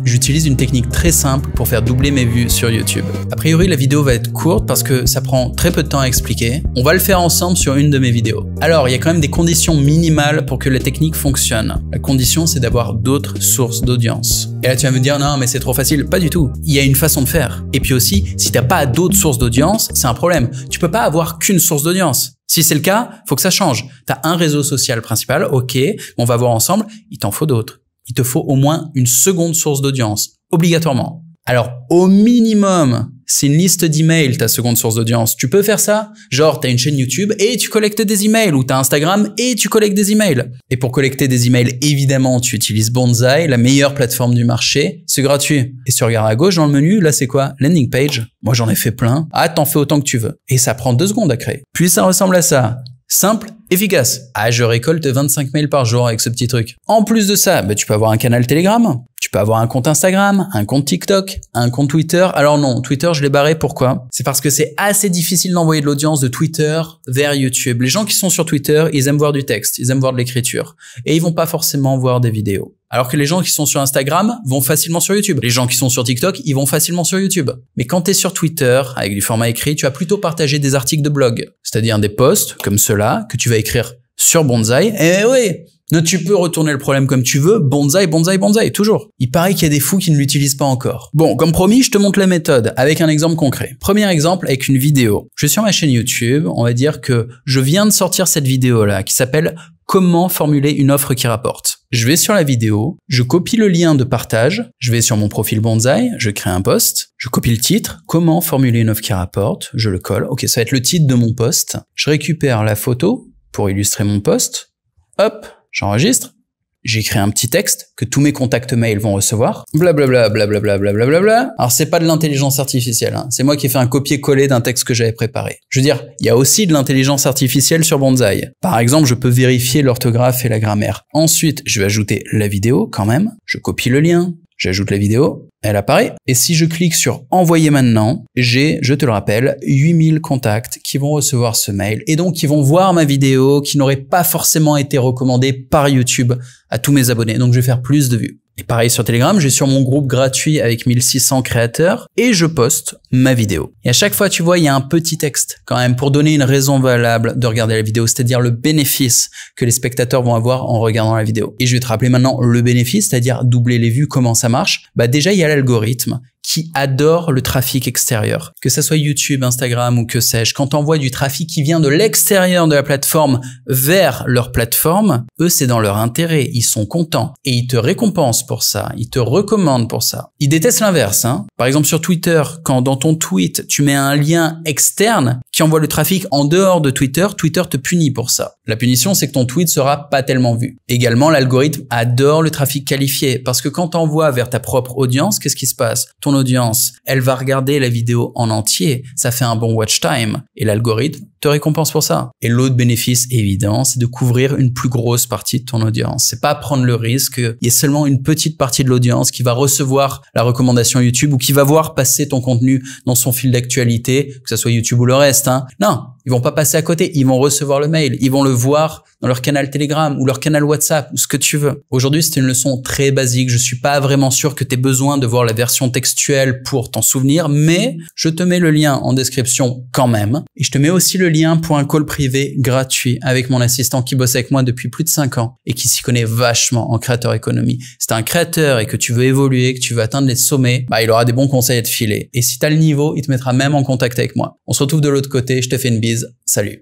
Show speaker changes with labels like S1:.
S1: J'utilise une technique très simple pour faire doubler mes vues sur YouTube. A priori, la vidéo va être courte parce que ça prend très peu de temps à expliquer. On va le faire ensemble sur une de mes vidéos. Alors, il y a quand même des conditions minimales pour que la technique fonctionne. La condition, c'est d'avoir d'autres sources d'audience. Et là, tu vas me dire, non, mais c'est trop facile. Pas du tout. Il y a une façon de faire. Et puis aussi, si t'as pas d'autres sources d'audience, c'est un problème. Tu peux pas avoir qu'une source d'audience. Si c'est le cas, faut que ça change. T'as un réseau social principal, ok, on va voir ensemble, il t'en faut d'autres. Il te faut au moins une seconde source d'audience, obligatoirement. Alors, au minimum, c'est une liste d'emails, ta seconde source d'audience. Tu peux faire ça? Genre, t'as une chaîne YouTube et tu collectes des emails, ou t'as Instagram et tu collectes des emails. Et pour collecter des emails, évidemment, tu utilises Bonzai, la meilleure plateforme du marché. C'est gratuit. Et si tu regardes à gauche dans le menu, là, c'est quoi? Landing page. Moi, j'en ai fait plein. Ah, t'en fais autant que tu veux. Et ça prend 2 secondes à créer. Puis ça ressemble à ça. Simple, efficace. Ah, je récolte 25 mails par jour avec ce petit truc. En plus de ça, tu peux avoir un canal Telegram, tu peux avoir un compte Instagram, un compte TikTok, un compte Twitter. Alors non, Twitter, je l'ai barré. Pourquoi? C'est parce que c'est assez difficile d'envoyer de l'audience de Twitter vers YouTube. Les gens qui sont sur Twitter, ils aiment voir du texte, ils aiment voir de l'écriture. Et ils vont pas forcément voir des vidéos. Alors que les gens qui sont sur Instagram vont facilement sur YouTube. Les gens qui sont sur TikTok, ils vont facilement sur YouTube. Mais quand tu es sur Twitter, avec du format écrit, tu vas plutôt partager des articles de blog. C'est-à-dire des posts comme ceux-là que tu vas écrire sur Bonzai. Et oui, tu peux retourner le problème comme tu veux. Bonzai, Bonzai, Bonzai, toujours. Il paraît qu'il y a des fous qui ne l'utilisent pas encore. Bon, comme promis, je te montre la méthode avec un exemple concret. Premier exemple avec une vidéo. Je suis sur ma chaîne YouTube. On va dire que je viens de sortir cette vidéo-là qui s'appelle « Comment formuler une offre qui rapporte ». Je vais sur la vidéo, je copie le lien de partage, je vais sur mon profil Bonzai, je crée un post, je copie le titre, comment formuler une offre qui rapporte, je le colle, ok, ça va être le titre de mon post, je récupère la photo pour illustrer mon post, hop, j'enregistre, j'écris un petit texte que tous mes contacts mails vont recevoir, blablabla, blablabla, blablabla. Alors c'est pas de l'intelligence artificielle, hein. C'est moi qui ai fait un copier-coller d'un texte que j'avais préparé. Je veux dire, il y a aussi de l'intelligence artificielle sur Bonzai. Par exemple, je peux vérifier l'orthographe et la grammaire. Ensuite, je vais ajouter la vidéo quand même. Je copie le lien, j'ajoute la vidéo, elle apparaît. Et si je clique sur envoyer maintenant, j'ai, je te le rappelle, 8000 contacts qui vont recevoir ce mail et donc qui vont voir ma vidéo qui n'aurait pas forcément été recommandée par YouTube à tous mes abonnés. Donc je vais faire plus de vues. Et pareil sur Telegram, j'ai sur mon groupe gratuit avec 1600 créateurs et je poste ma vidéo. Et à chaque fois, tu vois, il y a un petit texte quand même pour donner une raison valable de regarder la vidéo, c'est-à-dire le bénéfice que les spectateurs vont avoir en regardant la vidéo. Et je vais te rappeler maintenant le bénéfice, c'est-à-dire doubler les vues, comment ça marche. Déjà, il y a l'algorithme qui adore le trafic extérieur. Que ça soit YouTube, Instagram ou que sais-je, quand on voit du trafic qui vient de l'extérieur de la plateforme vers leur plateforme, eux, c'est dans leur intérêt. Ils sont contents et ils te récompensent pour ça. Ils te recommandent pour ça. Ils détestent l'inverse, hein. Par exemple, sur Twitter, quand dans ton tweet, tu mets un lien externe qui envoie le trafic en dehors de Twitter, Twitter te punit pour ça. La punition, c'est que ton tweet sera pas tellement vu. Également, l'algorithme adore le trafic qualifié parce que quand tu envoies vers ta propre audience, qu'est-ce qui se passe? Ton audience, elle va regarder la vidéo en entier. Ça fait un bon watch time. Et l'algorithme te récompense pour ça. Et l'autre bénéfice évident, c'est de couvrir une plus grosse partie de ton audience. C'est pas prendre le risque qu'il y ait seulement une petite partie de l'audience qui va recevoir la recommandation YouTube ou qui va voir passer ton contenu dans son fil d'actualité, que ce soit YouTube ou le reste, hein. Non, ils vont pas passer à côté. Ils vont recevoir le mail. Ils vont le voir dans leur canal Telegram ou leur canal WhatsApp ou ce que tu veux. Aujourd'hui, c'était une leçon très basique. Je suis pas vraiment sûr que tu aies besoin de voir la version textuelle pour t'en souvenir, mais je te mets le lien en description quand même. Et je te mets aussi le lien pour un call privé gratuit avec mon assistant qui bosse avec moi depuis plus de 5 ans et qui s'y connaît vachement en créateur économie. Si t'es un créateur et que tu veux évoluer, que tu veux atteindre les sommets, il aura des bons conseils à te filer. Et si t'as le niveau, il te mettra même en contact avec moi. On se retrouve de l'autre côté. Je te fais une bise. Salut.